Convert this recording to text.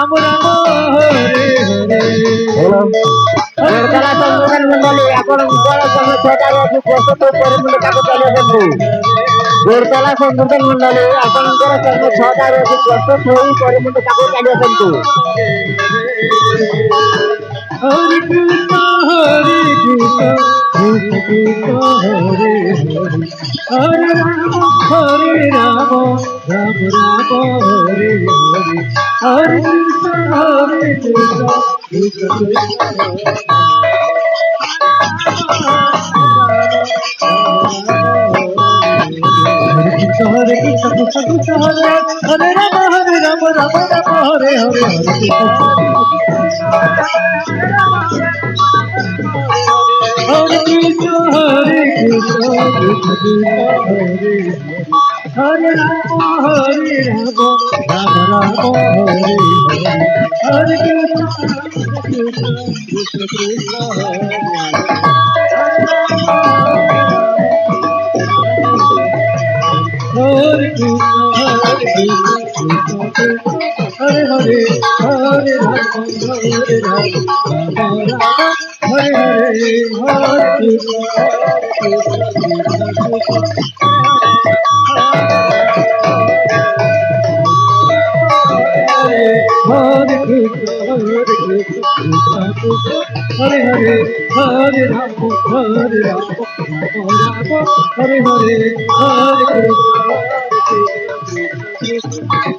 Hello. Berkala sambungan mandali आपण उद्याला संघ सहकार्याची प्रस्तुत परिमंडळ कागद चालू करतो. Berkala sambungan mandali आपण उद्याला संघ सहकार्याची प्रस्तुत होई परिमंडळ कागद चालू करतो. Hare Krishna Hare Krishna Krishna Krishna Hare Hare Hare Rama Hare Rama Rama Rama Hare Hare Hare Krishna Hare Krishna Krishna Krishna Hare Krishna Krishna Krishna Hare Hare Rama Rama Rama Hare Hare Hare Krishna Hare Krishna, Hare Krishna, Krishna Krishna, Hare Hare, Hare Rama, Hare Rama, Rama Rama, Hare Hare, Hare Krishna, Krishna Krishna, Krishna Hare Hare, Hare Rama, Hare Rama, Rama Rama, Hare Hare, Hare Krishna, Hare Krishna, Krishna Krishna, Hare Hare, Hare Rama, Hare Rama, Rama Rama, Hare Hare, Hare Krishna, Krishna Krishna.